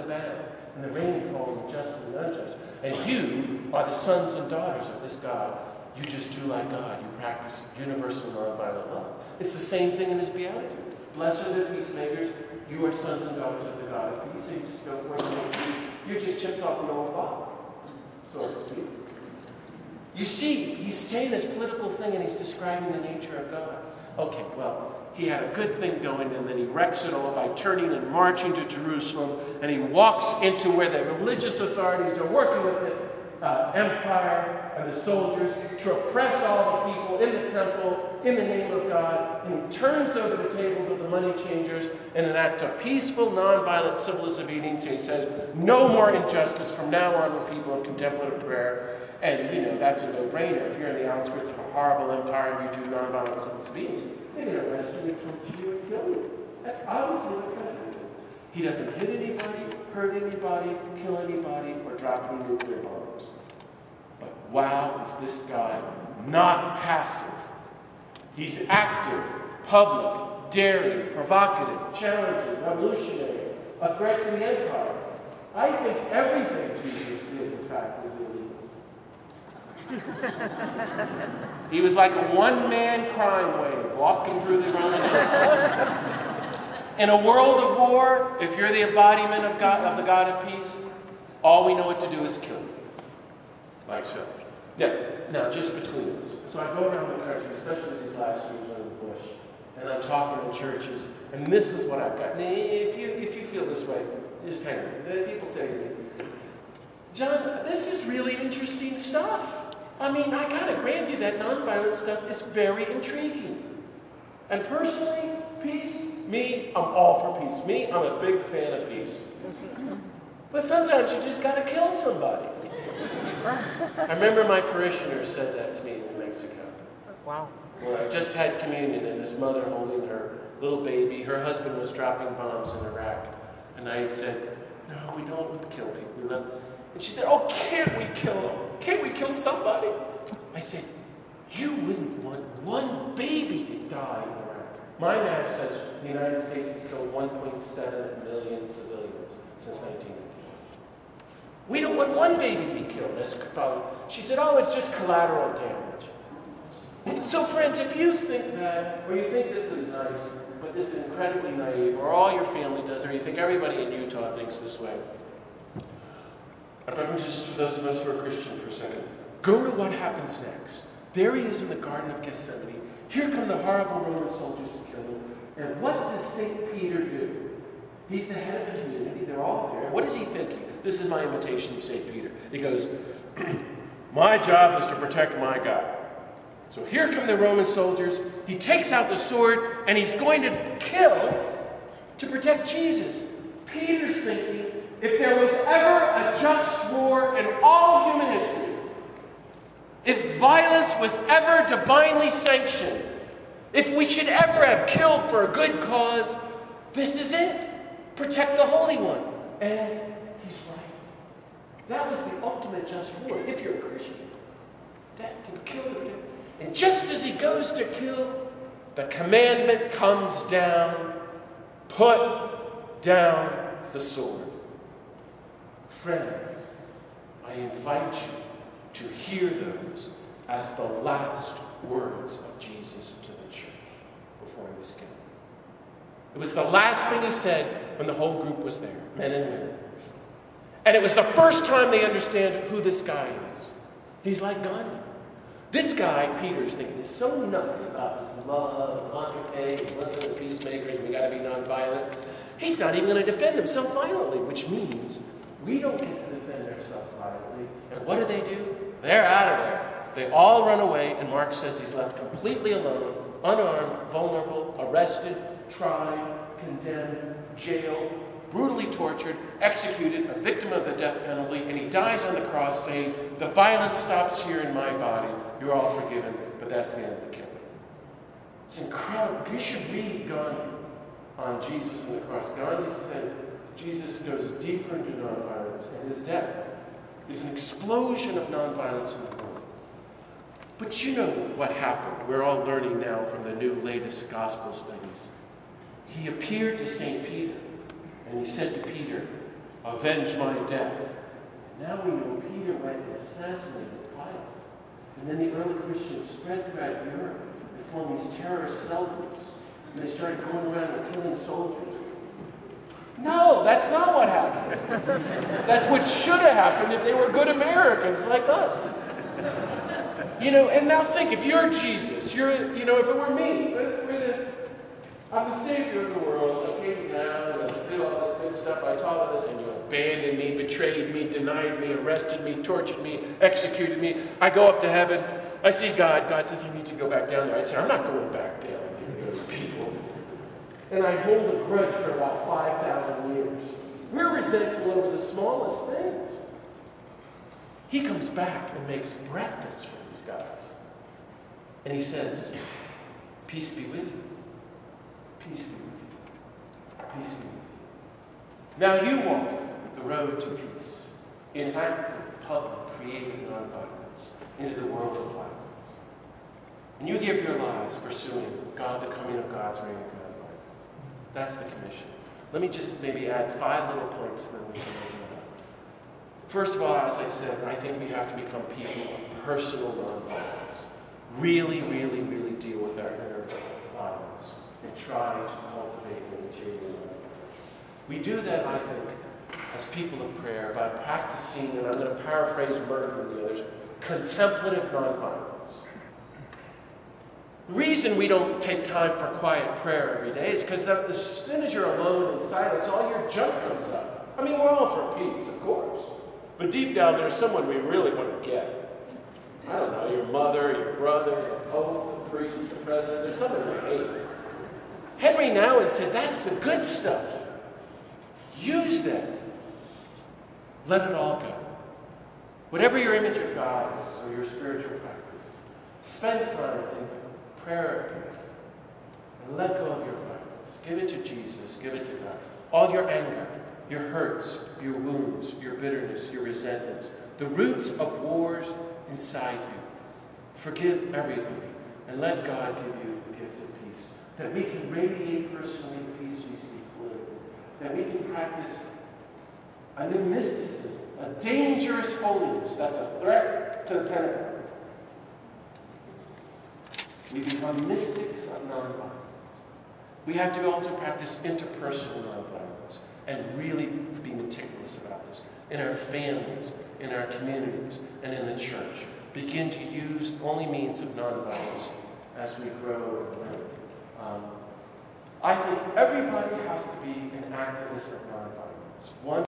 abound, and the rain fall on the just and the unjust. And you are the sons and daughters of this God. You just do like God. You practice universal nonviolent love. It's the same thing in this beatitude. Blessed are the peacemakers. You are sons and daughters of the God of peace. So you just go for it and make peace. You're just chips off the old block, so to speak. You see, he's saying this political thing and he's describing the nature of God. Okay, well, he had a good thing going and then he wrecks it all by turning and marching to Jerusalem, and he walks into where the religious authorities are working with the empire and the soldiers to oppress all the people in the temple in the name of God, and he turns over the tables of the money changers in an act of peaceful, nonviolent civil disobedience, and he says, no more injustice from now on, the people of contemplative prayer. And, you know, that's a no-brainer. If you're in the outskirts of a horrible empire and you do nonviolent civil disobedience, they're going to arrest you, torture you, and kill you. That's obviously what's going to happen. He doesn't hit anybody, hurt anybody, kill anybody, or drop any nuclear bombs. But wow, is this guy not passive. He's active, public, daring, provocative, challenging, revolutionary, a threat to the empire. I think everything Jesus did, in fact, was illegal. He was like a one-man crime wave walking through the Roman Empire. In a world of war, if you're the embodiment of God, of the God of peace, all we know what to do is kill you. Like so. Now, just between us. So I go around the country, especially these last years under the Bush, and I'm talking to churches, and this is what I've got. Now, if you feel this way, just hang on. People say to me, John, this is really interesting stuff. I mean, I gotta grant you that nonviolent stuff is very intriguing. And personally, peace, me, I'm all for peace. Me, I'm a big fan of peace. But sometimes you just gotta kill somebody. I remember my parishioner said that to me in New Mexico. Wow. Where I just had communion and this mother holding her little baby. Her husband was dropping bombs in Iraq. And I said, no, we don't kill people. And she said, oh, can't we kill them? Can't we kill somebody? I said, you wouldn't want one baby to die in Iraq. My math says the United States has killed 1.7 million civilians since 1990. We don't want one baby to be killed. She said, oh, it's just collateral damage. So friends, if you think that, or you think this is nice, but this is incredibly naive, or all your family does, or you think everybody in Utah thinks this way, I'm just for those of us who are Christian for a second, go to what happens next. There he is in the Garden of Gethsemane. Here come the horrible Roman soldiers to kill him. And what does St. Peter do? He's the head of the community. They're all there. What is he thinking? This is my imitation of St. Peter. He goes, my job is to protect my God. So here come the Roman soldiers. He takes out the sword and he's going to kill to protect Jesus. Peter's thinking, if there was ever a just war in all of human history, if violence was ever divinely sanctioned, if we should ever have killed for a good cause, this is it. Protect the Holy One. And he's right. That was the ultimate just war. If you're a Christian, that can kill the protect. And just as he goes to kill, the commandment comes down, put down the sword. Friends, I invite you to hear those as the last words of Jesus to the church before he was killed. It was the last thing he said when the whole group was there, men and women. And it was the first time they understand who this guy is. He's like Gandhi. This guy, Peter's thinking, is so nuts about this love, agape, listen to peacemakers, we got to be nonviolent. He's not even going to defend himself violently, which means we don't get to defend ourselves violently. And what do? They're out of there. They all run away, and Mark says he's left completely alone, unarmed, vulnerable, arrested, tried, condemned, jailed, brutally tortured, executed, a victim of the death penalty, and he dies on the cross saying, the violence stops here in my body. You're all forgiven, but that's the end of the killing. It's incredible. You should read Gandhi on Jesus and the cross. Gandhi says Jesus goes deeper into nonviolence, and his death is an explosion of nonviolence in the world. But you know what happened. We're all learning now from the new latest gospel studies. He appeared to St. Peter, and he said to Peter, avenge my death. And now we know Peter went and assassinated Pilate. And then the early Christians spread throughout Europe and formed these terrorist cell groups. And they started going around and killing soldiers. No, that's not what happened. That's what should have happened if they were good Americans like us. And now think, if you're Jesus, if it were me, I'm the Savior of the world, I came down and I did all this good stuff, I taught all this, and you abandoned me, betrayed me, denied me, arrested me, tortured me, executed me. I go up to heaven, I see God, God says, I need to go back down there. I'd say, I'm not going back down there, those people. And I hold a grudge for about 5,000 years. We're resentful over the smallest things. He comes back and makes breakfast for these guys. And he says, peace be with you. Peace be with you. Peace be with you. Now you walk the road to peace in active, public, creative nonviolence into the world of violence. And you give your lives pursuing God, the coming of God's reign of nonviolence. That's the commission. Let me just maybe add 5 little points, and then we can open it up. First of all, as I said, I think we have to become people of personal nonviolence. Really, really, really deal with our inner violence and try to cultivate and material nonviolence. We do that, I think, as people of prayer by practicing, and I'm going to paraphrase Merton and the others, contemplative nonviolence. The reason we don't take time for quiet prayer every day is because as soon as you're alone in silence, all your junk comes up. I mean, we're all for peace, of course. But deep down, there's someone we really want to get. I don't know, your mother, your brother, your pope, the priest, the president. There's someone we hate. Henry Nouwen said, that's the good stuff. Use that. Let it all go. Whatever your image of God is, or your spiritual practice, spend time in prayer of peace. And let go of your violence. Give it to Jesus. Give it to God. All your anger, your hurts, your wounds, your bitterness, your resentments, the roots of wars inside you. Forgive everybody and let God give you the gift of peace. That we can radiate personally the peace we seek politically. That we can practice a new mysticism, a dangerous holiness that's a threat to the Pentagon. We become mystics of nonviolence. We have to also practice interpersonal nonviolence and really be meticulous about this in our families, in our communities, and in the church. Begin to use only means of nonviolence as we grow and live. I think everybody has to be an activist of nonviolence. One